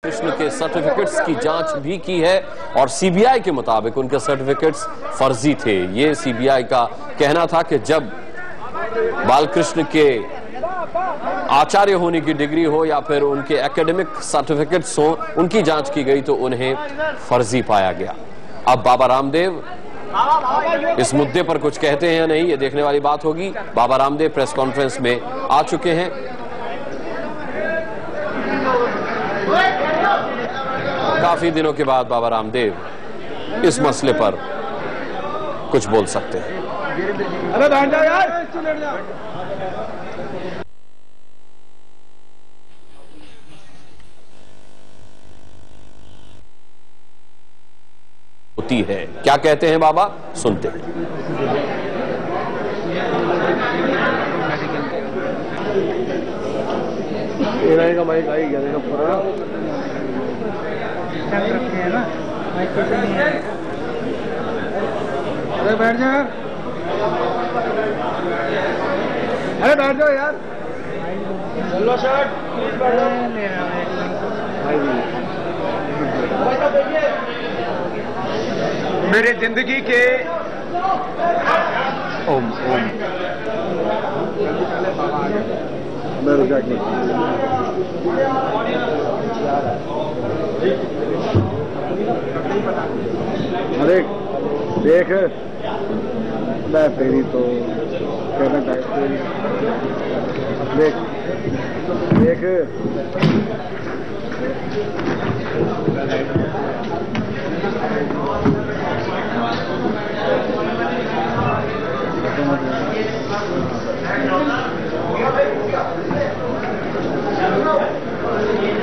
कृष्ण के सर्टिफिकेट्स की जांच भी की है और सीबीआई के मुताबिक उनके सर्टिफिकेट्स फर्जी थे। ये सीबीआई का कहना था कि जब बालकृष्ण के आचार्य होने की डिग्री हो या फिर उनके एकेडमिक सर्टिफिकेट्स हो, उनकी जांच की गई तो उन्हें फर्जी पाया गया। अब बाबा रामदेव इस मुद्दे पर कुछ कहते हैं या नहीं, ये देखने वाली बात होगी। बाबा रामदेव प्रेस कॉन्फ्रेंस में आ चुके हैं। काफी दिनों के बाद बाबा रामदेव इस मसले पर कुछ बोल सकते हैं। अरे बैठ जाओ यार। होती है, क्या कहते हैं बाबा, सुनते हैं। का माइक आई गया देखो पूरा रखे हैं ना। अरे बैठ जाओ यार। अरे बैठ जाओ यार। चलो शर्ट मेरे जिंदगी के ओम ओम अरे देख मैं फेरी तो कहना चाहिए। देख देख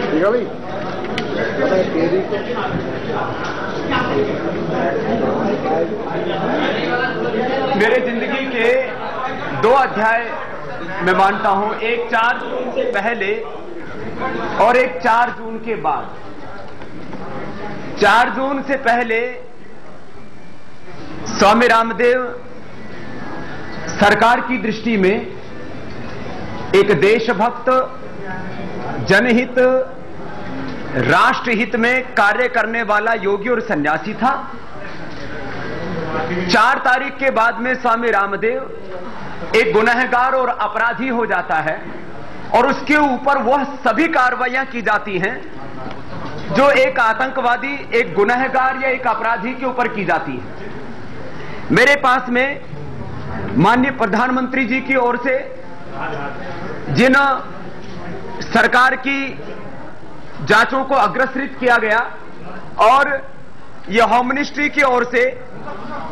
ठीक है भाई। मेरे जिंदगी के 2 अध्याय मैं मानता हूं, एक 4 जून से पहले और एक 4 जून के बाद। 4 जून से पहले स्वामी रामदेव सरकार की दृष्टि में एक देशभक्त, जनहित, राष्ट्रहित में कार्य करने वाला योगी और सन्यासी था। 4 तारीख के बाद में स्वामी रामदेव एक गुनहगार और अपराधी हो जाता है और उसके ऊपर वह सभी कार्रवाइयां की जाती हैं जो एक आतंकवादी, एक गुनहगार या एक अपराधी के ऊपर की जाती है। मेरे पास में माननीय प्रधानमंत्री जी की ओर से जिन सरकार की जांचों को अग्रसरित किया गया और यह होम मिनिस्ट्री की ओर से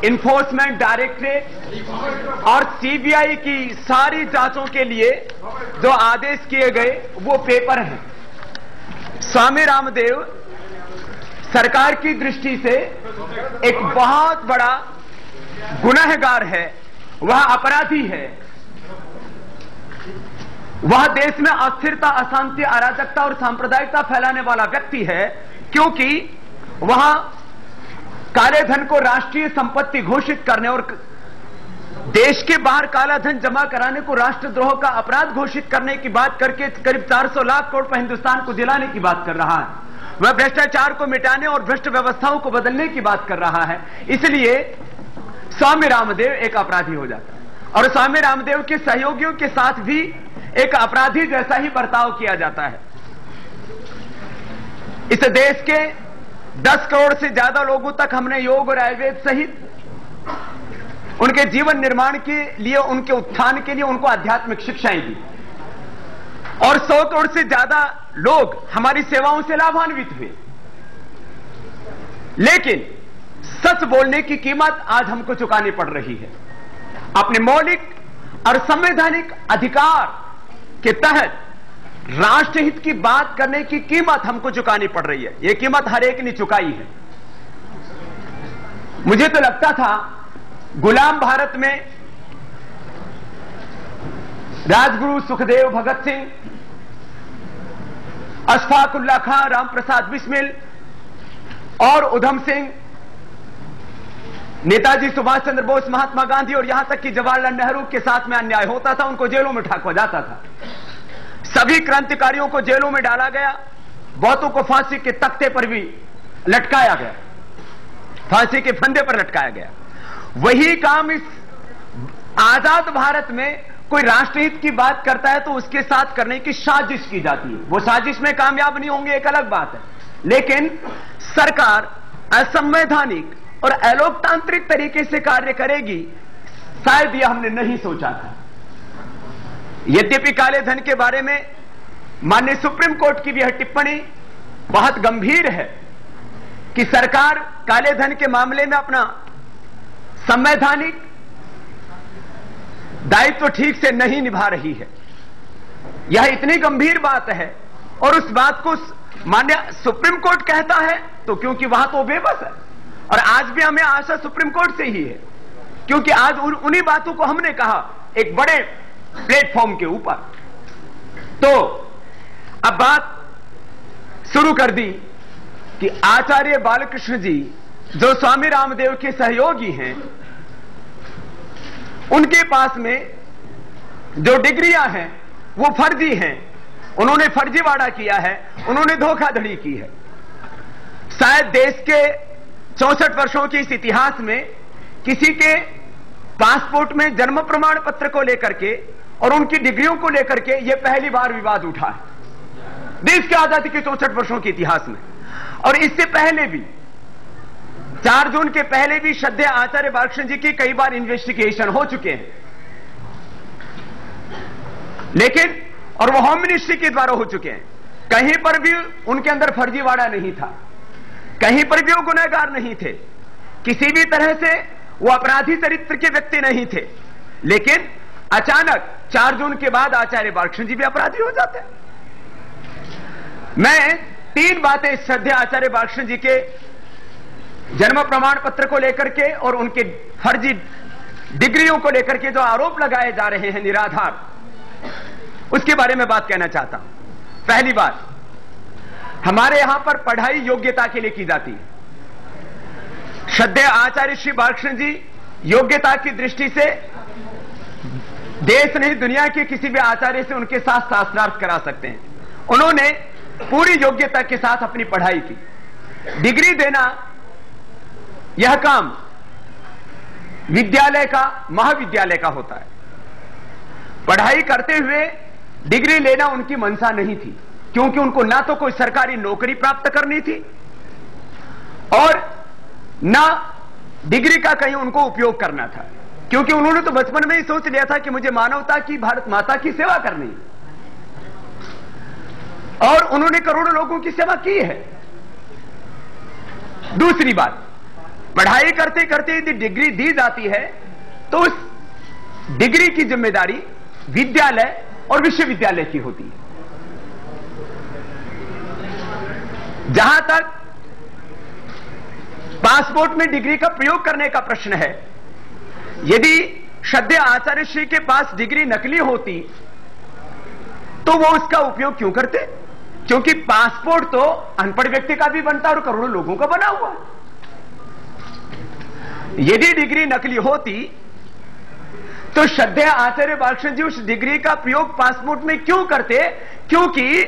इन्फोर्समेंट डायरेक्टरेट और सीबीआई की सारी जांचों के लिए जो आदेश किए गए वो पेपर हैं। स्वामी रामदेव सरकार की दृष्टि से एक बहुत बड़ा गुनहगार है, वह अपराधी है, वह देश में अस्थिरता, अशांति, अराजकता और सांप्रदायिकता फैलाने वाला व्यक्ति है, क्योंकि वह काले धन को राष्ट्रीय संपत्ति घोषित करने और देश के बाहर काला धन जमा कराने को राष्ट्रद्रोह का अपराध घोषित करने की बात करके करीब 400 लाख करोड़ रुपए हिंदुस्तान को दिलाने की बात कर रहा है। वह भ्रष्टाचार को मिटाने और भ्रष्ट व्यवस्थाओं को बदलने की बात कर रहा है। इसलिए स्वामी रामदेव एक अपराधी हो जाता है और स्वामी रामदेव के सहयोगियों के साथ भी एक अपराधी जैसा ही बर्ताव किया जाता है। इस देश के 10 करोड़ से ज्यादा लोगों तक हमने योग और आयुर्वेद सहित उनके जीवन निर्माण के लिए, उनके उत्थान के लिए उनको आध्यात्मिक शिक्षाएं दी और 100 करोड़ से ज्यादा लोग हमारी सेवाओं से लाभान्वित हुए। लेकिन सच बोलने की कीमत आज हमको चुकानी पड़ रही है। अपने मौलिक और संवैधानिक अधिकार के तहत राष्ट्रहित की बात करने की कीमत हमको चुकानी पड़ रही है। यह कीमत हर एक ने चुकाई है। मुझे तो लगता था गुलाम भारत में राजगुरु सुखदेव, भगत सिंह, अशफाक उल्लाह खां, राम प्रसाद बिस्मिल और उधम सिंह, नेताजी सुभाष चंद्र बोस, महात्मा गांधी और यहां तक कि जवाहरलाल नेहरू के साथ में अन्याय होता था, उनको जेलों में ठाका जाता था। सभी क्रांतिकारियों को जेलों में डाला गया बहुतों को फांसी के तख्ते पर भी लटकाया गया, फांसी के फंदे पर लटकाया गया। वही काम इस आजाद भारत में कोई राष्ट्रहित की बात करता है तो उसके साथ करने की साजिश की जाती है। वो साजिश में कामयाब नहीं होंगे, एक अलग बात है, लेकिन सरकार असंवैधानिक और अलोकतांत्रिक तरीके से कार्य करेगी, शायद यह हमने नहीं सोचा था। यद्यपि काले धन के बारे में माननीय सुप्रीम कोर्ट की भी यह टिप्पणी बहुत गंभीर है कि सरकार काले धन के मामले में अपना संवैधानिक दायित्व ठीक से नहीं निभा रही है। यह इतनी गंभीर बात है और उस बात को माननीय सुप्रीम कोर्ट कहता है तो क्योंकि वहां तो बेबस है, और आज भी हमें आशा सुप्रीम कोर्ट से ही है, क्योंकि आज उन्हीं बातों को हमने कहा एक बड़े प्लेटफॉर्म के ऊपर। तो अब बात शुरू कर दी कि आचार्य बालकृष्ण जी जो स्वामी रामदेव के सहयोगी हैं, उनके पास में जो डिग्रियां हैं वो फर्जी हैं, उन्होंने फर्जीवाड़ा किया है, उन्होंने धोखाधड़ी की है। शायद देश के 64 वर्षों के इस इतिहास में किसी के पासपोर्ट में जन्म प्रमाण पत्र को लेकर के और उनकी डिग्रियों को लेकर के यह पहली बार विवाद उठा है देश की आजादी के 64 वर्षों के इतिहास में। और इससे पहले भी 4 जून के पहले भी श्रद्धेय आचार्य बालकृष्ण जी की कई बार इन्वेस्टिगेशन हो चुके हैं, लेकिन और वो होम मिनिस्ट्री के द्वारा हो चुके हैं। कहीं पर भी उनके अंदर फर्जीवाड़ा नहीं था, कहीं पर भी वो गुनहगार नहीं थे, किसी भी तरह से वो अपराधी चरित्र के व्यक्ति नहीं थे। लेकिन अचानक 4 जून के बाद आचार्य बालकृष्ण जी भी अपराधी हो जाते हैं। मैं 3 बातें श्रद्धेय आचार्य बालकृष्ण जी के जन्म प्रमाण पत्र को लेकर के और उनके फर्जी डिग्रियों को लेकर के जो आरोप लगाए जा रहे हैं निराधार, उसके बारे में बात कहना चाहता हूं। पहली बात, हमारे यहां पर पढ़ाई योग्यता के लिए की जाती है। श्रद्धेय आचार्य श्री बालकृष्ण जी योग्यता की दृष्टि से देश नहीं दुनिया के किसी भी आचार्य से उनके साथ शास्त्रार्थ करा सकते हैं। उन्होंने पूरी योग्यता के साथ अपनी पढ़ाई की। डिग्री देना यह काम विद्यालय का, महाविद्यालय का होता है। पढ़ाई करते हुए डिग्री लेना उनकी मंशा नहीं थी, क्योंकि उनको ना तो कोई सरकारी नौकरी प्राप्त करनी थी और ना डिग्री का कहीं उनको उपयोग करना था, क्योंकि उन्होंने तो बचपन में ही सोच लिया था कि मुझे मानवता की, भारत माता की सेवा करनी है, और उन्होंने करोड़ों लोगों की सेवा की है। दूसरी बात, पढ़ाई करते करते यदि डिग्री दी जाती है तो उस डिग्री की जिम्मेदारी विद्यालय और विश्वविद्यालय की होती है। जहां तक पासपोर्ट में डिग्री का प्रयोग करने का प्रश्न है, यदि श्रद्धेय आचार्य श्री के पास डिग्री नकली होती तो वो उसका उपयोग क्यों करते? क्योंकि पासपोर्ट तो अनपढ़ व्यक्ति का भी बनता है और करोड़ों लोगों का बना हुआ। यदि डिग्री नकली होती तो श्रद्धेय आचार्य बालकृष्ण जी उस डिग्री का प्रयोग पासपोर्ट में क्यों करते? क्योंकि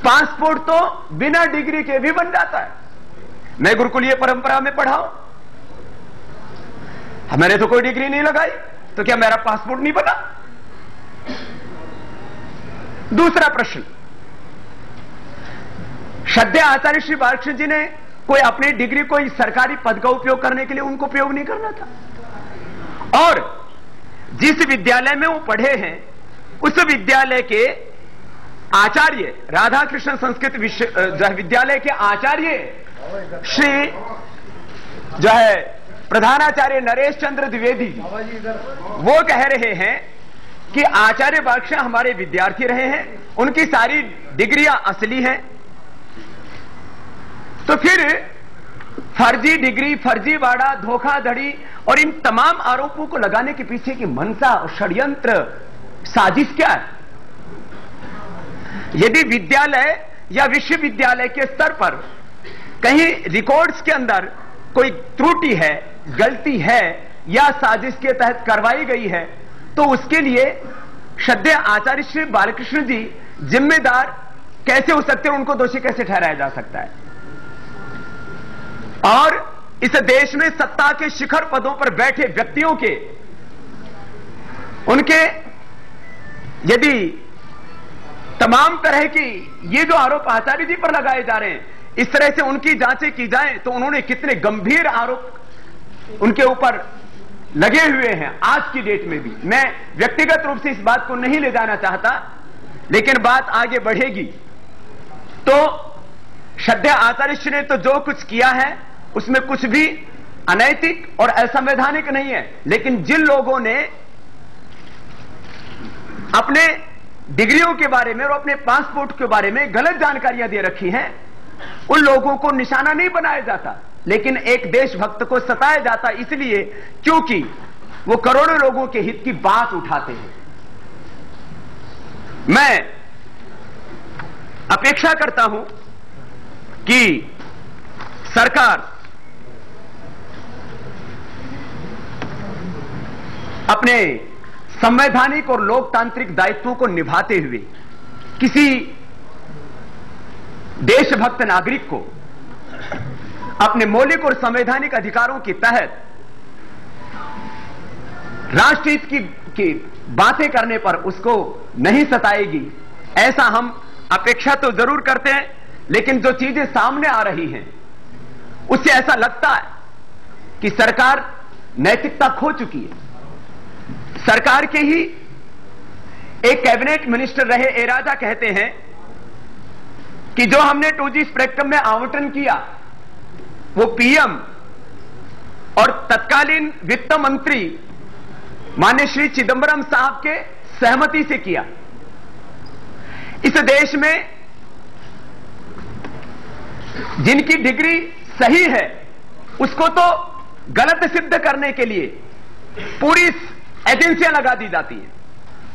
पासपोर्ट तो बिना डिग्री के भी बन जाता है। मैं गुरुकुलीय परंपरा में पढ़ा हूं, मैंने तो कोई डिग्री नहीं लगाई, तो क्या मेरा पासपोर्ट नहीं बना? दूसरा प्रश्न, श्रद्धेय आचार्य श्री बालकृष्ण जी ने कोई अपनी डिग्री कोई सरकारी पद का उपयोग करने के लिए उनको प्रयोग नहीं करना था। और जिस विद्यालय में वो पढ़े हैं उस विद्यालय के आचार्य, राधा कृष्ण संस्कृत विद्यालय के आचार्य श्री जो है प्रधानाचार्य नरेश चंद्र द्विवेदी जी, वो कह रहे हैं कि आचार्य बालकृष्ण हमारे विद्यार्थी रहे हैं, उनकी सारी डिग्रियां असली हैं। तो फिर फर्जी डिग्री, फर्जीवाड़ा, धोखाधड़ी और इन तमाम आरोपों को लगाने के पीछे की मंशा और षड्यंत्र, साजिश क्या है? यदि विद्यालय या विश्वविद्यालय के स्तर पर कहीं रिकॉर्ड्स के अंदर कोई त्रुटि है, गलती है या साजिश के तहत करवाई गई है, तो उसके लिए श्रद्धेय आचार्य श्री बालकृष्ण जी जिम्मेदार कैसे हो सकते हैं, उनको दोषी कैसे ठहराया जा सकता है। और इस देश में सत्ता के शिखर पदों पर बैठे व्यक्तियों के, उनके यदि तमाम तरह की ये जो आरोप आचार्य जी पर लगाए जा रहे हैं, इस तरह से उनकी जांचें की जाएं तो उन्होंने कितने गंभीर आरोप उनके ऊपर लगे हुए हैं आज की डेट में भी। मैं व्यक्तिगत रूप से इस बात को नहीं ले जाना चाहता, लेकिन बात आगे बढ़ेगी तो श्रद्धेय आचार्य श्री ने तो जो कुछ किया है उसमें कुछ भी अनैतिक और असंवैधानिक नहीं है, लेकिन जिन लोगों ने अपने डिग्रियों के बारे में और अपने पासपोर्ट के बारे में गलत जानकारियां दे रखी हैं, उन लोगों को निशाना नहीं बनाया जाता, लेकिन एक देशभक्त को सताया जाता, इसलिए क्योंकि वो करोड़ों लोगों के हित की बात उठाते हैं। मैं अपेक्षा करता हूं कि सरकार अपने संवैधानिक और लोकतांत्रिक दायित्वों को निभाते हुए किसी देशभक्त नागरिक को अपने मौलिक और संवैधानिक अधिकारों के तहत राष्ट्रहित की बातें करने पर उसको नहीं सताएगी, ऐसा हम अपेक्षा तो जरूर करते हैं। लेकिन जो चीजें सामने आ रही हैं उससे ऐसा लगता है कि सरकार नैतिकता खो चुकी है। सरकार के ही एक कैबिनेट मिनिस्टर रहे ए राजा कहते हैं कि जो हमने 2G स्पेक्ट्रम में आवंटन किया वो पीएम और तत्कालीन वित्त मंत्री माननीय श्री चिदंबरम साहब के सहमति से किया। इस देश में जिनकी डिग्री सही है उसको तो गलत सिद्ध करने के लिए पूरी एजेंसियां लगा दी जाती हैं,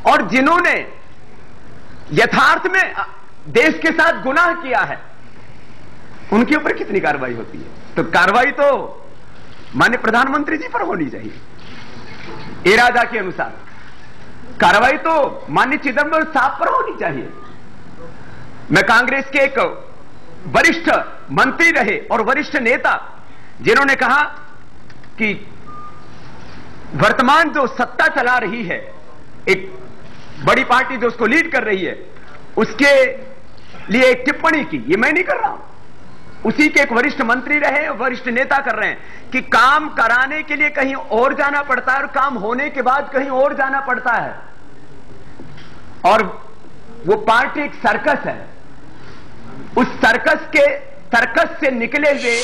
और जिन्होंने यथार्थ में देश के साथ गुनाह किया है उनके ऊपर कितनी कार्रवाई होती है? तो कार्रवाई तो माननीय प्रधानमंत्री जी पर होनी चाहिए। ए राजा के अनुसार कार्रवाई तो माननीय चिदंबरम साहब पर होनी चाहिए। मैं कांग्रेस के एक वरिष्ठ मंत्री रहे और वरिष्ठ नेता जिन्होंने कहा कि वर्तमान जो सत्ता चला रही है, एक बड़ी पार्टी जो उसको लीड कर रही है, उसके लिए एक टिप्पणी की, ये मैं नहीं कर रहा हूं, उसी के एक वरिष्ठ मंत्री रहे, वरिष्ठ नेता कर रहे हैं कि काम कराने के लिए कहीं और जाना पड़ता है और काम होने के बाद कहीं और जाना पड़ता है, और वो पार्टी एक सर्कस है। उस सर्कस से निकले हुए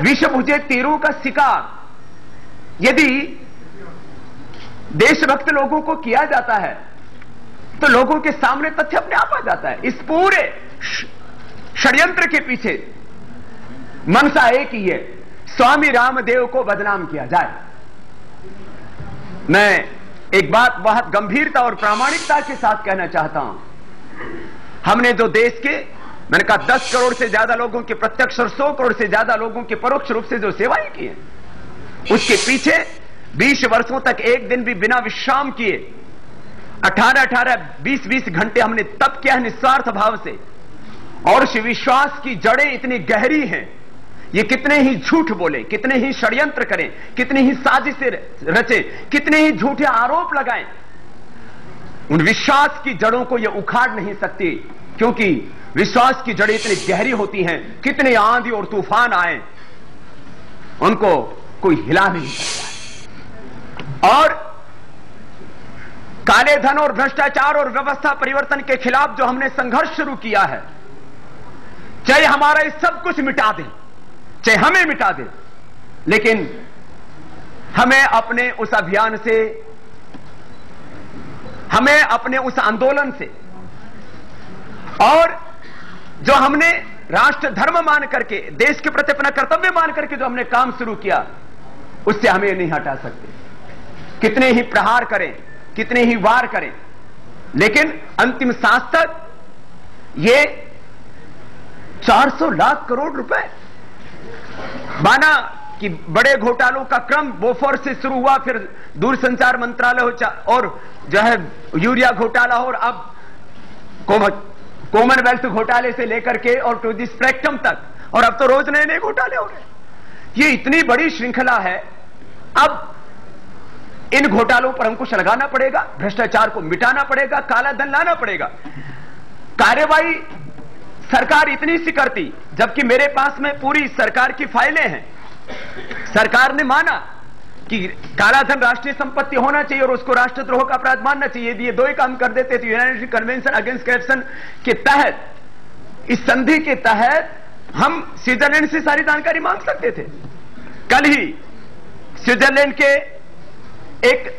विषभुजे तीरों का शिकार यदि देशभक्त लोगों को किया जाता है तो लोगों के सामने तथ्य अपने आप आ जाता है। इस पूरे षड्यंत्र के पीछे मनसा एक ही है, स्वामी रामदेव को बदनाम किया जाए। मैं एक बात बहुत गंभीरता और प्रामाणिकता के साथ कहना चाहता हूं। हमने जो देश के, मैंने कहा 10 करोड़ से ज्यादा लोगों के प्रत्यक्ष और 100 करोड़ से ज्यादा लोगों के परोक्ष रूप से जो सेवाएं की हैं, उसके पीछे 20 वर्षों तक एक दिन भी बिना विश्राम किए 18-20 घंटे हमने तप किया है निस्वार्थ भाव से, और उस विश्वास की जड़ें इतनी गहरी हैं। ये कितने ही झूठ बोले, कितने ही षड्यंत्र करें, कितनी ही साजिशें रचे, कितने ही झूठे आरोप लगाएं, उन विश्वास की जड़ों को ये उखाड़ नहीं सकती, क्योंकि विश्वास की जड़ें इतनी गहरी होती हैं। कितने आंधी और तूफान आए उनको कोई हिला नहीं सकता। और काले धन और भ्रष्टाचार और व्यवस्था परिवर्तन के खिलाफ जो हमने संघर्ष शुरू किया है, चाहे हमारा ये सब कुछ मिटा दे, चाहे हमें मिटा दे, लेकिन हमें अपने उस अभियान से, हमें अपने उस आंदोलन से, और जो हमने राष्ट्र धर्म मान करके, देश के प्रति अपना कर्तव्य मान करके जो हमने काम शुरू किया, उससे हमें नहीं हटा सकते। कितने ही प्रहार करें, कितने ही वार करें, लेकिन अंतिम सांस तक ये 400 लाख करोड़ रुपए, माना कि बड़े घोटालों का क्रम बोफोर्स से शुरू हुआ, फिर दूरसंचार मंत्रालय हो, और जो है यूरिया घोटाला हो, और अब कॉमनवेल्थ घोटाले से लेकर के और टू द स्पेक्ट्रम तक, और अब तो रोज नए नए घोटाले हो गए। ये इतनी बड़ी श्रृंखला है। अब इन घोटालों पर अंकुश लगाना पड़ेगा, भ्रष्टाचार को मिटाना पड़ेगा, काला धन लाना पड़ेगा। कार्यवाही सरकार इतनी सी करती, जबकि मेरे पास में पूरी सरकार की फाइलें हैं। सरकार ने माना कि काला धन राष्ट्रीय संपत्ति होना चाहिए और उसको राष्ट्रद्रोह का अपराध मानना चाहिए। यदि ये दो ही काम कर देते तो यूनाइटेड कन्वेंशन अगेंस्ट करप्शन के तहत, इस संधि के तहत हम स्विट्जरलैंड से सारी जानकारी मांग सकते थे। कल ही स्विट्जरलैंड के एक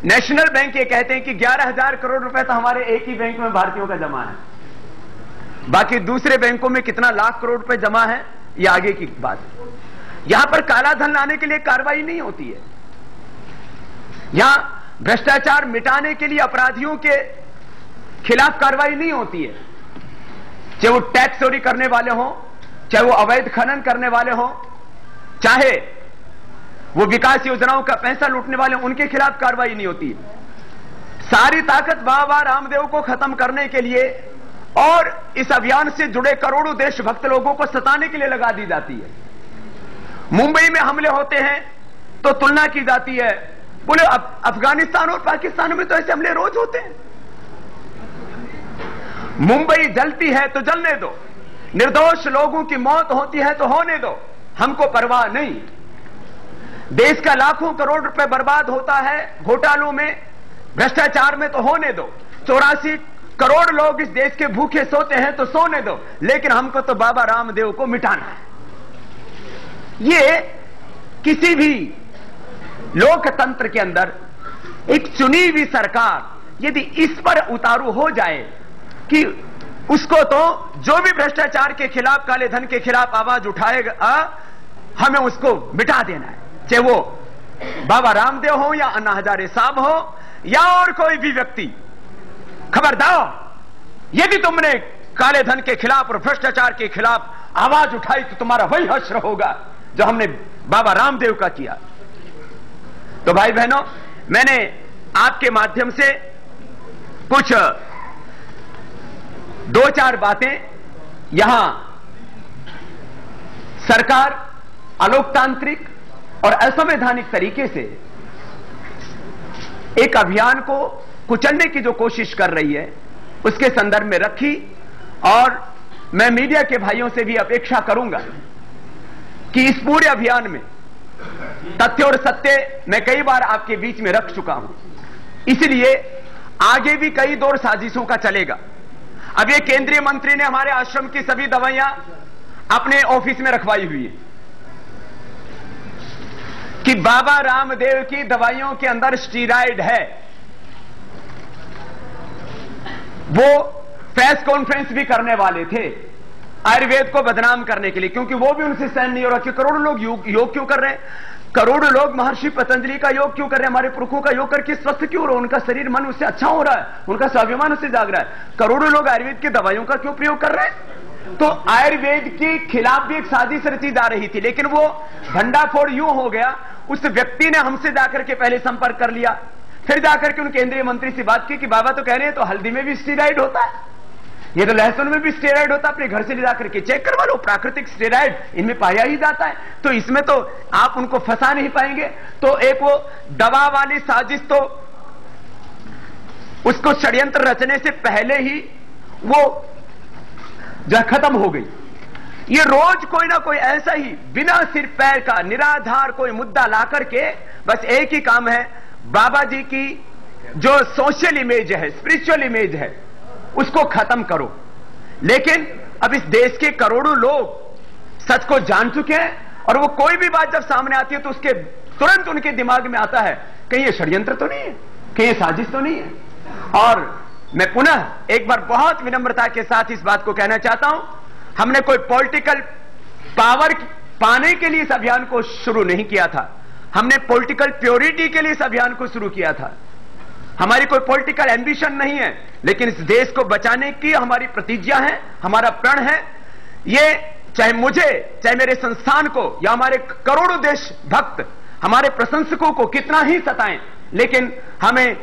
नेशनल बैंक ये कहते हैं कि 11,000 करोड़ रुपए तो हमारे एक ही बैंक में भारतीयों का जमा है, बाकी दूसरे बैंकों में कितना लाख करोड़ रुपए जमा है ये आगे की बात है। यहां पर काला धन लाने के लिए कार्रवाई नहीं होती है। यहां भ्रष्टाचार मिटाने के लिए अपराधियों के खिलाफ कार्रवाई नहीं होती है, चाहे वो टैक्स चोरी करने वाले हों, चाहे वो अवैध खनन करने वाले हों, चाहे वो विकास योजनाओं का पैसा लूटने वाले, उनके खिलाफ कार्रवाई नहीं होती। सारी ताकत बाबा रामदेव को खत्म करने के लिए और इस अभियान से जुड़े करोड़ों देशभक्त लोगों को सताने के लिए लगा दी जाती है। मुंबई में हमले होते हैं तो तुलना की जाती है, बोले अफगानिस्तान और पाकिस्तान में तो ऐसे हमले रोज होते हैं। मुंबई जलती है तो जलने दो, निर्दोष लोगों की मौत होती है तो होने दो, हमको परवाह नहीं। देश का लाखों करोड़ रुपए बर्बाद होता है घोटालों में, भ्रष्टाचार में तो होने दो। 84 करोड़ लोग इस देश के भूखे सोते हैं तो सोने दो, लेकिन हमको तो बाबा रामदेव को मिटाना है। ये किसी भी लोकतंत्र के अंदर एक चुनी हुई सरकार यदि इस पर उतारू हो जाए कि उसको तो जो भी भ्रष्टाचार के खिलाफ, काले धन के खिलाफ आवाज उठाएगा, हमें उसको मिटा देना है, चाहे वो बाबा रामदेव हो या अन्ना हजारे साहब हो या और कोई भी व्यक्ति। खबरदार, यदि तुमने काले धन के खिलाफ और भ्रष्टाचार के खिलाफ आवाज उठाई तो तुम्हारा वही हश्र होगा जो हमने बाबा रामदेव का किया। तो भाई बहनों, मैंने आपके माध्यम से कुछ 2-4 बातें, यहां सरकार अलोकतांत्रिक और असंवैधानिक तरीके से एक अभियान को कुचलने की जो कोशिश कर रही है उसके संदर्भ में रखी। और मैं मीडिया के भाइयों से भी अपेक्षा करूंगा कि इस पूरे अभियान में तथ्य और सत्य मैं कई बार आपके बीच में रख चुका हूं, इसलिए आगे भी कई दौर साजिशों का चलेगा। अब ये केंद्रीय मंत्री ने हमारे आश्रम की सभी दवाइयां अपने ऑफिस में रखवाई हुई है कि बाबा रामदेव की दवाइयों के अंदर स्टीरॉयड है। वो प्रेस कॉन्फ्रेंस भी करने वाले थे आयुर्वेद को बदनाम करने के लिए, क्योंकि वो भी उनसे सहन नहीं हो रहा कि करोड़ों लोग योग क्यों कर रहे हैं, करोड़ों लोग महर्षि पतंजलि का योग क्यों कर रहे हैं, हमारे पुरखों का योग करके स्वस्थ क्यों हो रहा है, उनका शरीर मन उससे अच्छा हो रहा है, उनका स्वाभिमान उससे जाग रहा है। करोड़ों लोग आयुर्वेद की दवाइयों का क्यों प्रयोग कर रहे हैं? तो आयुर्वेद के खिलाफ भी एक साजिश रची जा रही थी, लेकिन वो भंडाफोड़ यूं हो गया, उस व्यक्ति ने हमसे जाकर के पहले संपर्क कर लिया, फिर जाकर के उन केंद्रीय मंत्री से बात की कि बाबा तो कह रहे हैं तो हल्दी में भी स्टेरॉइड होता है, ये तो लहसुन में भी स्टेरॉइड होता है, अपने घर से ले जाकर के चेक करवा लो, प्राकृतिक स्टेरॉइड इनमें पाया ही जाता है, तो इसमें तो आप उनको फंसा नहीं पाएंगे। तो एक वो दवा वाली साजिश तो उसको षड्यंत्र रचने से पहले ही वो जो खत्म हो गई। ये रोज कोई ना कोई ऐसा ही बिना सिर पैर का निराधार कोई मुद्दा ला करके बस एक ही काम है, बाबा जी की जो सोशल इमेज है, स्पिरिचुअल इमेज है, उसको खत्म करो। लेकिन अब इस देश के करोड़ों लोग सच को जान चुके हैं और वो कोई भी बात जब सामने आती है तो उसके तुरंत उनके दिमाग में आता है कहीं ये षड्यंत्र तो नहीं है, कहीं ये साजिश तो नहीं है। और मैं पुनः एक बार बहुत विनम्रता के साथ इस बात को कहना चाहता हूं, हमने कोई पॉलिटिकल पावर पाने के लिए इस अभियान को शुरू नहीं किया था, हमने पॉलिटिकल प्योरिटी के लिए इस अभियान को शुरू किया था। हमारी कोई पॉलिटिकल एम्बिशन नहीं है, लेकिन इस देश को बचाने की हमारी प्रतिज्ञा है, हमारा प्रण है। ये चाहे मुझे, चाहे मेरे संस्थान को या हमारे करोड़ों देशभक्त, हमारे प्रशंसकों को कितना ही सताएं, लेकिन हमें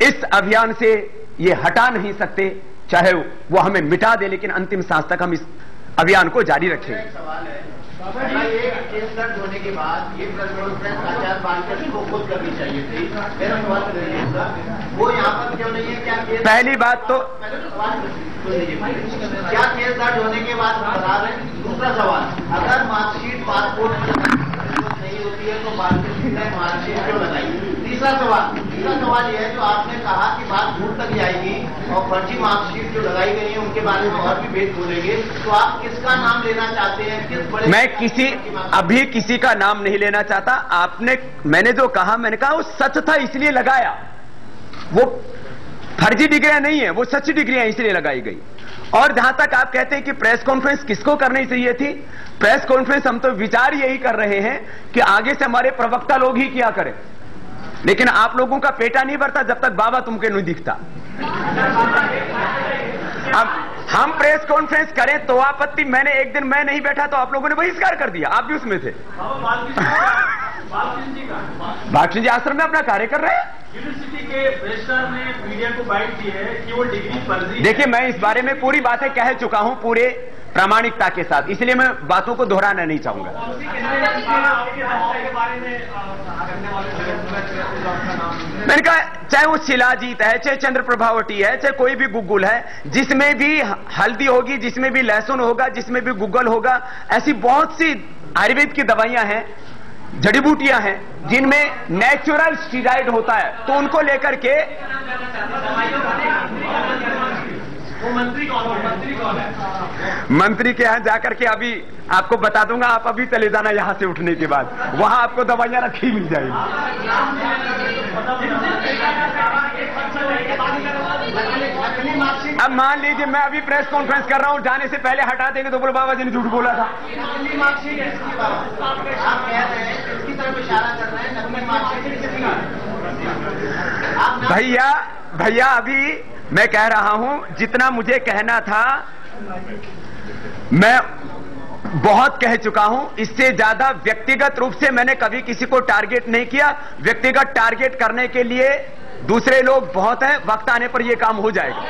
इस अभियान से ये हटा नहीं सकते। चाहे वो हमें मिटा दे, लेकिन अंतिम सांस तक हम इस अभियान को जारी रखेंगे। ये केस दर्ज होने के बाद ये प्रेस कॉन्फ्रेंस आचार्य बालकृष्ण को खुद करनी चाहिए थी। मेरा सवाल वो यहाँ पर क्यों नहीं है? क्या केस, पहली बात तो क्या केस दर्ज होने के बाद फरार है? दूसरा सवाल, अगर मार्कशीट पासपोर्ट नहीं होती है तो बालकृष्ण ने मार्कशीट क्यों लगाई? तीसरा सवाल यह है, जो आपने कहा कि बात झूठ तक जाएगी और फर्जी मार्कशीट जो लगाई गई है उनके बारे में और भी भेद खोलेंगे, तो आप किसका नाम लेना चाहते हैं? किस बड़े? मैं अभी किसी का नाम नहीं लेना चाहता। मैंने जो कहा, मैंने कहा वो सच था इसलिए लगाया, वो फर्जी डिग्रियां नहीं है, वो सच्ची डिग्रियां इसलिए लगाई गई। और जहां तक आप कहते हैं कि प्रेस कॉन्फ्रेंस किसको करनी चाहिए थी, प्रेस कॉन्फ्रेंस हम तो विचार यही कर रहे हैं कि आगे से हमारे प्रवक्ता लोग ही किया करें, लेकिन आप लोगों का पेटा नहीं भरता जब तक बाबा तुमके नहीं दिखता। अब हम प्रेस कॉन्फ्रेंस करें तो आपत्ति, मैंने एक दिन मैं नहीं बैठा तो आप लोगों ने बहिष्कार कर दिया, आप भी उसमें थे। बालकृष्ण जी आश्रम में अपना कार्य कर रहे हैं। यूनिवर्सिटी के रजिस्ट्रार ने मीडिया को बाइट दी है कि वो डिग्री फर्जी। देखिए, मैं इस बारे में पूरी बातें कह चुका हूं पूरे प्रामाणिकता के साथ, इसलिए मैं बातों को दोहराना नहीं चाहूंगा। मैंने कहा चाहे वो शिलाजीत है, चाहे चंद्र प्रभावटी है, चाहे कोई भी गुग्गुल है, जिसमें भी हल्दी होगी, जिसमें भी लहसुन होगा, जिसमें भी गुग्गल होगा, ऐसी बहुत सी आयुर्वेद की दवाइयां हैं, जड़ी बूटियां हैं जिनमें नेचुरल स्टीरॉइड होता है, तो उनको लेकर के वो मंत्री कौन है? मंत्री के यहां जाकर के अभी आपको बता दूंगा, आप अभी चले जाना यहां से उठने के बाद, वहां आपको दवाइयां रखी मिल जाएगी। अब मान लीजिए मैं अभी प्रेस कॉन्फ्रेंस कर रहा हूं, जाने से पहले हटा देंगे तो बोले बाबा जी ने झूठ बोला था। भैया अभी मैं कह रहा हूं, जितना मुझे कहना था मैं बहुत कह चुका हूं, इससे ज्यादा व्यक्तिगत रूप से मैंने कभी किसी को टारगेट नहीं किया। व्यक्तिगत टारगेट करने के लिए दूसरे लोग बहुत हैं, वक्त आने पर यह काम हो जाएगा।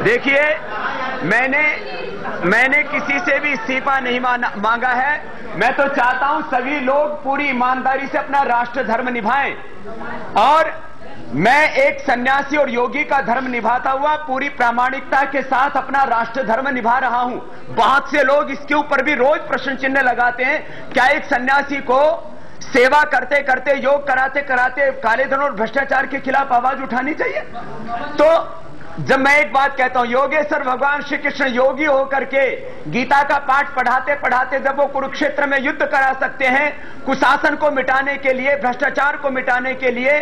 देखिए, मैंने किसी से भी इस्तीफा नहीं मांगा है। मैं तो चाहता हूं सभी लोग पूरी ईमानदारी से अपना राष्ट्र धर्म निभाएं, और मैं एक सन्यासी और योगी का धर्म निभाता हुआ पूरी प्रामाणिकता के साथ अपना राष्ट्र धर्म निभा रहा हूं। बहुत से लोग इसके ऊपर भी रोज प्रश्न चिन्ह लगाते हैं, क्या एक सन्यासी को सेवा करते करते, योग कराते कराते काले धन और भ्रष्टाचार के खिलाफ आवाज उठानी चाहिए? तो जब मैं एक बात कहता हूं, योगेश्वर भगवान श्री कृष्ण योगी होकर के गीता का पाठ पढ़ाते पढ़ाते जब वो कुरुक्षेत्र में युद्ध करा सकते हैं, कुशासन को मिटाने के लिए, भ्रष्टाचार को मिटाने के लिए,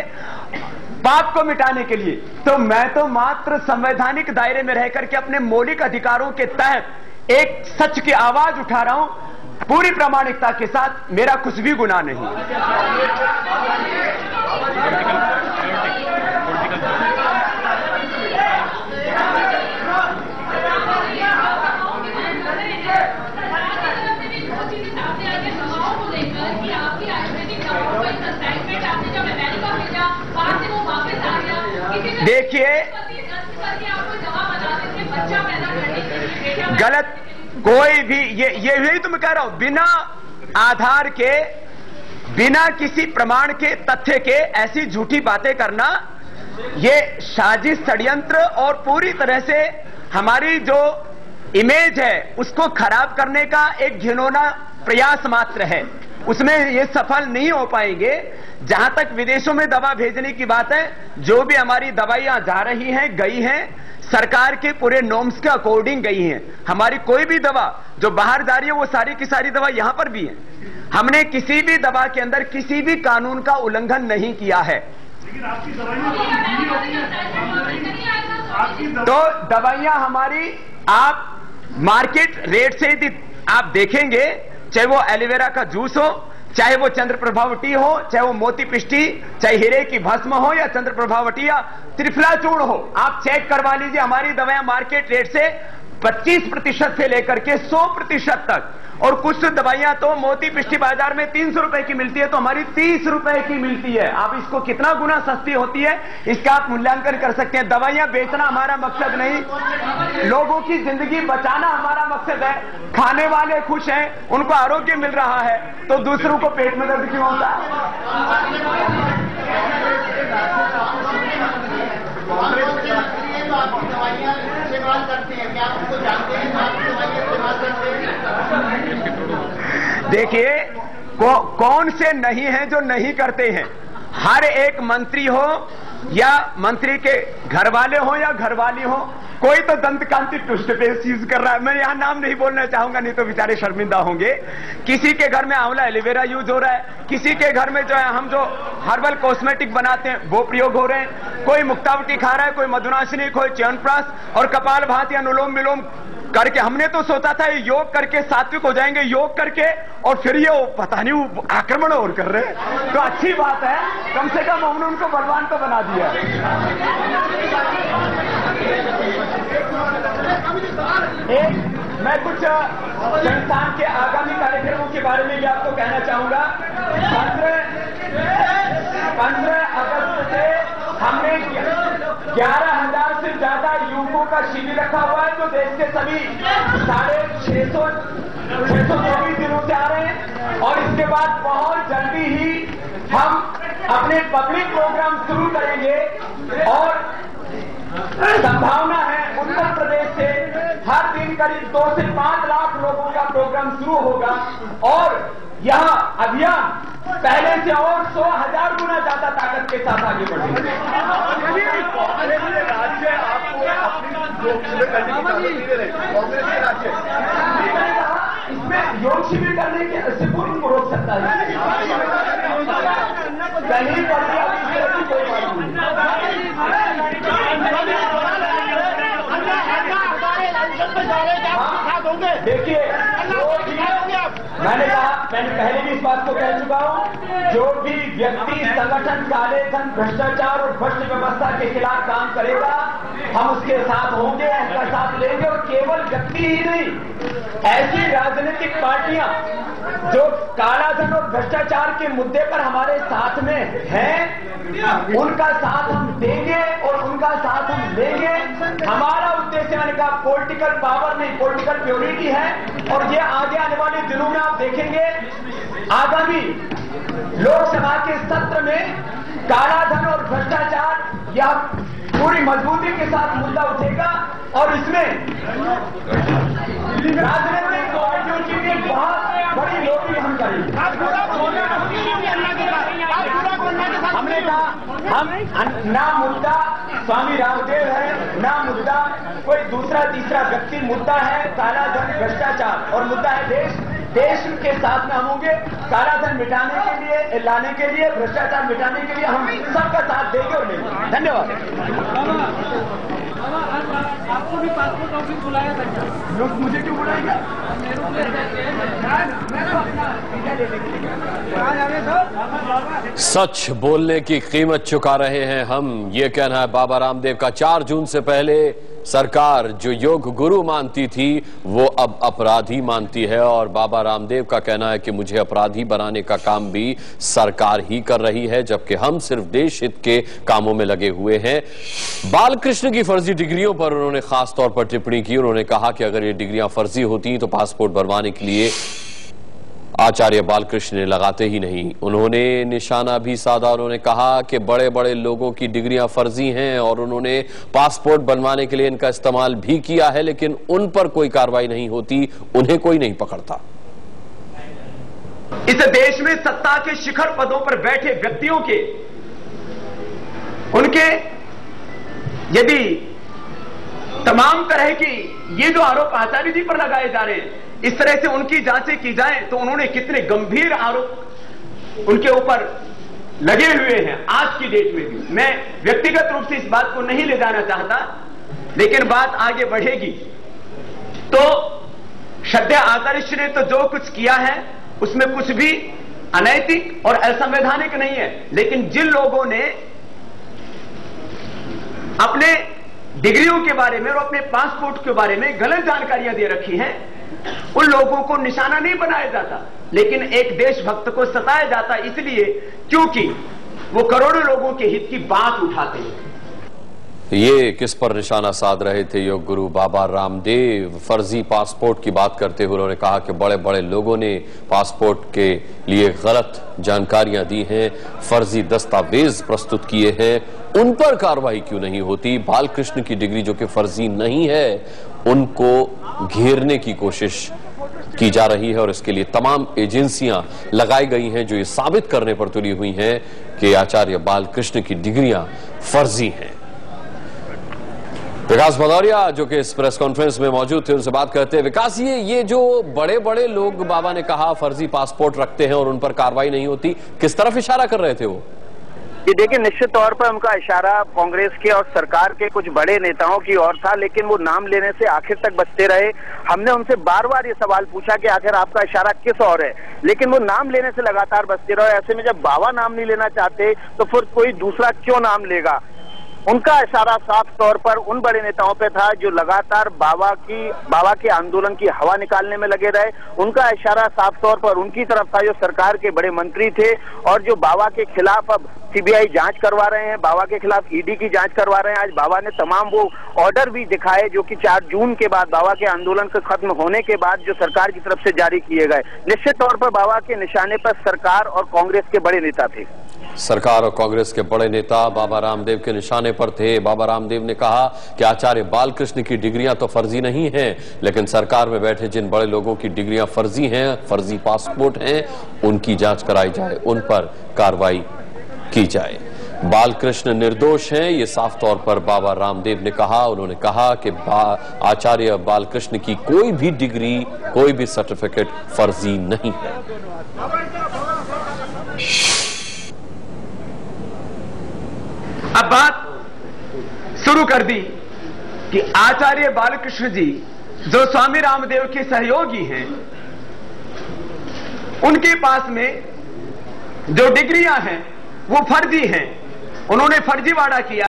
पाप को मिटाने के लिए, तो मैं तो मात्र संवैधानिक दायरे में रह करके अपने मौलिक अधिकारों के तहत एक सच की आवाज उठा रहा हूं, पूरी प्रामाणिकता के साथ। मेरा कुछ भी गुनाह नहीं। देखिए, गलत कोई भी यही तो मैं कह रहा हूं, बिना आधार के, बिना किसी प्रमाण के, तथ्य के ऐसी झूठी बातें करना, ये साजिश, षड्यंत्र और पूरी तरह से हमारी जो इमेज है उसको खराब करने का एक घिनौना प्रयास मात्र है। उसमें ये सफल नहीं हो पाएंगे। जहां तक विदेशों में दवा भेजने की बात है, जो भी हमारी दवाइयां जा रही हैं, गई हैं, सरकार के पूरे नॉर्म्स के अकॉर्डिंग गई हैं। हमारी कोई भी दवा जो बाहर जा रही है वो सारी की सारी दवा यहां पर भी है। हमने किसी भी दवा के अंदर किसी भी कानून का उल्लंघन नहीं किया है। तो दवाइयां हमारी आप मार्केट रेट से यदि आप देखेंगे, चाहे वो एलोवेरा का जूस हो, चाहे वो चंद्र प्रभावटी हो, चाहे वो मोती पिष्टी, चाहे हीरे की भस्म हो, या चंद्र प्रभावटी या त्रिफला चूर्ण हो, आप चेक करवा लीजिए। हमारी दवाएं मार्केट रेट से 25% से लेकर के 100% तक और कुछ दवाइयां तो मोती पिष्टी बाजार में 300 रुपए की मिलती है, तो हमारी 30 रुपए की मिलती है। आप इसको कितना गुना सस्ती होती है, इसका आप मूल्यांकन कर सकते हैं। दवाइयां बेचना हमारा मकसद नहीं, लोगों की जिंदगी बचाना हमारा मकसद है। खाने वाले खुश हैं, उनको आरोग्य मिल रहा है, तो दूसरों को पेट में दर्द क्यों होता है? दवाइयां इस्तेमाल करते हैं, क्या आप उसको जानते हैं? दवाइयां इस्तेमाल करते हैं। देखिए, कौन से नहीं हैं जो नहीं करते हैं? हर एक मंत्री हो या मंत्री के घर वाले हो या घरवाली हो, कोई तो दंत कांति टूथपेस्ट यूज कर रहा है। मैं यहां नाम नहीं बोलना चाहूंगा, नहीं तो बेचारे शर्मिंदा होंगे। किसी के घर में आंवला एलोवेरा यूज हो रहा है, किसी के घर में जो है हम जो हर्बल कॉस्मेटिक बनाते हैं वो प्रयोग हो रहे हैं। कोई मुक्तावटी खा रहा है, कोई मधुनाशिनी, कोई च्यवनप्राश और कपाल भाती, अनुलोम विलोम करके। हमने तो सोचा था ये योग करके सात्विक हो जाएंगे, योग करके, और फिर ये पता नहीं वो आक्रमण और कर रहे हैं। तो अच्छी बात है, कम से कम हमने उनको बलवान तो बना दिया। मैं कुछ संस्थान के आगामी कार्यक्रमों के बारे में भी आपको कहना चाहूंगा। 15 अगस्त से हमने 11,000 से ज्यादा युवकों का शिविर रखा हुआ है, जो देश के सभी 624 दिनों से आ रहे हैं। और इसके बाद बहुत जल्दी ही हम अपने पब्लिक प्रोग्राम शुरू करेंगे, और संभावना है उत्तर प्रदेश से हर दिन करीब 2 से 5 लाख लोगों का प्रोग्राम शुरू होगा। और यह अभियान पहले से और 100,000 गुना ज्यादा ताकत के साथ आगे बढ़ेगा। राज्य आपको अपनी कांग्रेस के राज्य इसमें योग शिविर करने से पूर्व को रोक सकता है। कहीं पर भी अभी इस तरह की कोई बात नहीं। देखिए, मैंने पहले भी इस बात को कह चुका हूं, जो भी व्यक्ति संगठन, काले धन, भ्रष्टाचार और भ्रष्ट व्यवस्था के खिलाफ काम करेगा, हम उसके साथ होंगे, उसका साथ लेंगे। और केवल व्यक्ति ही नहीं, ऐसी राजनीतिक पार्टियां जो काला धन और भ्रष्टाचार के मुद्दे पर हमारे साथ में हैं, उनका साथ हम देंगे और उनका साथ हम लेंगे। हमारा उद्देश्य, मैंने कहा, पॉलिटिकल पावर नहीं, पॉलिटिकल प्योरिटी है। और ये आगे आने वाले दिनों में आप देखेंगे, आगामी लोकसभा के सत्र में काला धन और भ्रष्टाचार यह पूरी मजबूती के साथ मुद्दा उठेगा। और इसमें राजनीतिक पार्टियों की भी बहुत बड़ी लॉबी हम करेंगे। हमने कहा, हम ना मुद्दा स्वामी रामदेव है, ना मुद्दा कोई दूसरा तीसरा व्यक्ति, मुद्दा है काला धन, भ्रष्टाचार, और मुद्दा है देश के साथ में हम होंगे। काला धन मिटाने के लिए, लाने के लिए, भ्रष्टाचार मिटाने के लिए हम सबका साथ देंगे और लेंगे। धन्यवाद। आपको भी पासपोर्ट ऑफिस बुलाया था? लोग मुझे क्यों बुलाएंगे? सच बोलने की कीमत चुका रहे हैं हम, ये कहना है बाबा रामदेव का। 4 जून से पहले सरकार जो योग गुरु मानती थी वो अब अपराधी मानती है, और बाबा रामदेव का कहना है कि मुझे अपराधी बनाने का काम भी सरकार ही कर रही है, जबकि हम सिर्फ देश हित के कामों में लगे हुए हैं। बालकृष्ण की फर्जी डिग्रियों पर उन्होंने खास तौर पर टिप्पणी की। उन्होंने कहा कि अगर ये डिग्रियां फर्जी होती तो पासपोर्ट बनवाने के लिए आचार्य बालकृष्ण ने लगाते ही नहीं। उन्होंने निशाना भी साधा। उन्होंने कहा कि बड़े बड़े लोगों की डिग्रियां फर्जी हैं और उन्होंने पासपोर्ट बनवाने के लिए इनका इस्तेमाल भी किया है, लेकिन उन पर कोई कार्रवाई नहीं होती, उन्हें कोई नहीं पकड़ता। इस देश में सत्ता के शिखर पदों पर बैठे व्यक्तियों के, उनके यदि तमाम तरह की ये जो आरोप आचार्य जी पर लगाए जा रहे हैं, इस तरह से उनकी जांचें की जाए तो उन्होंने कितने गंभीर आरोप उनके ऊपर लगे हुए हैं आज की डेट में भी। मैं व्यक्तिगत रूप से इस बात को नहीं ले जाना चाहता, लेकिन बात आगे बढ़ेगी तो श्रद्धेय आचार्य ने तो जो कुछ किया है उसमें कुछ भी अनैतिक और असंवैधानिक नहीं है। लेकिन जिन लोगों ने अपने डिग्रियों के बारे में और अपने पासपोर्ट के बारे में गलत जानकारियां दे रखी हैं, उन लोगों को निशाना नहीं बनाया जाता, लेकिन एक देशभक्त को सताया जाता इसलिए क्योंकि वो करोड़ों लोगों के हित की बात उठाते हैं। ये किस पर निशाना साध रहे थे योग गुरु बाबा रामदेव? फर्जी पासपोर्ट की बात करते हुए उन्होंने कहा कि बड़े बड़े लोगों ने पासपोर्ट के लिए गलत जानकारियां दी हैं, फर्जी दस्तावेज प्रस्तुत किए हैं, उन पर कार्रवाई क्यों नहीं होती? बालकृष्ण की डिग्री जो कि फर्जी नहीं है, उनको घेरने की कोशिश की जा रही है और इसके लिए तमाम एजेंसियां लगाई गई हैं जो ये साबित करने पर तुली हुई हैं कि आचार्य बालकृष्ण की डिग्रियां फर्जी हैं। विकास भदौरिया जो कि इस प्रेस कॉन्फ्रेंस में मौजूद थे, उनसे बात करते हैं। विकास, ये जो बड़े बड़े लोग बाबा ने कहा फर्जी पासपोर्ट रखते हैं और उन पर कार्रवाई नहीं होती, किस तरफ इशारा कर रहे थे वो? ये देखिए, निश्चित तौर पर उनका इशारा कांग्रेस के और सरकार के कुछ बड़े नेताओं की ओर था, लेकिन वो नाम लेने से आखिर तक बचते रहे। हमने उनसे बार बार ये सवाल पूछा कि आखिर आपका इशारा किस ओर है, लेकिन वो नाम लेने से लगातार बचते रहे। ऐसे में जब बाबा नाम नहीं लेना चाहते तो फिर कोई दूसरा क्यों नाम लेगा? उनका इशारा साफ तौर पर उन बड़े नेताओं पे था जो लगातार बाबा के आंदोलन की हवा निकालने में लगे रहे। उनका इशारा साफ तौर पर उनकी तरफ था जो सरकार के बड़े मंत्री थे और जो बाबा के खिलाफ अब सीबीआई जांच करवा रहे हैं, बाबा के खिलाफ ईडी की जांच करवा रहे हैं। आज बाबा ने तमाम वो ऑर्डर भी दिखाए जो कि 4 जून के बाद बाबा के आंदोलन के खत्म होने के बाद जो सरकार की तरफ से जारी किए गए। निश्चित तौर पर बाबा के निशाने पर सरकार और कांग्रेस के बड़े नेता थे। सरकार और कांग्रेस के बड़े नेता बाबा रामदेव के निशाने पर थे। बाबा रामदेव ने कहा कि आचार्य बालकृष्ण की डिग्रियां तो फर्जी नहीं हैं, लेकिन सरकार में बैठे जिन बड़े लोगों की डिग्रियां फर्जी हैं, फर्जी पासपोर्ट हैं, उनकी जांच कराई जाए, उन पर कार्रवाई की जाए। बालकृष्ण निर्दोष हैं, ये साफ तौर पर बाबा रामदेव ने कहा। उन्होंने कहा कि आचार्य बालकृष्ण की कोई भी डिग्री, कोई भी सर्टिफिकेट फर्जी नहीं है। अब बात शुरू कर दी कि आचार्य बालकृष्ण जी जो स्वामी रामदेव के सहयोगी हैं, उनके पास में जो डिग्रियां हैं वो फर्जी हैं। उन्होंने फर्जीवाड़ा किया।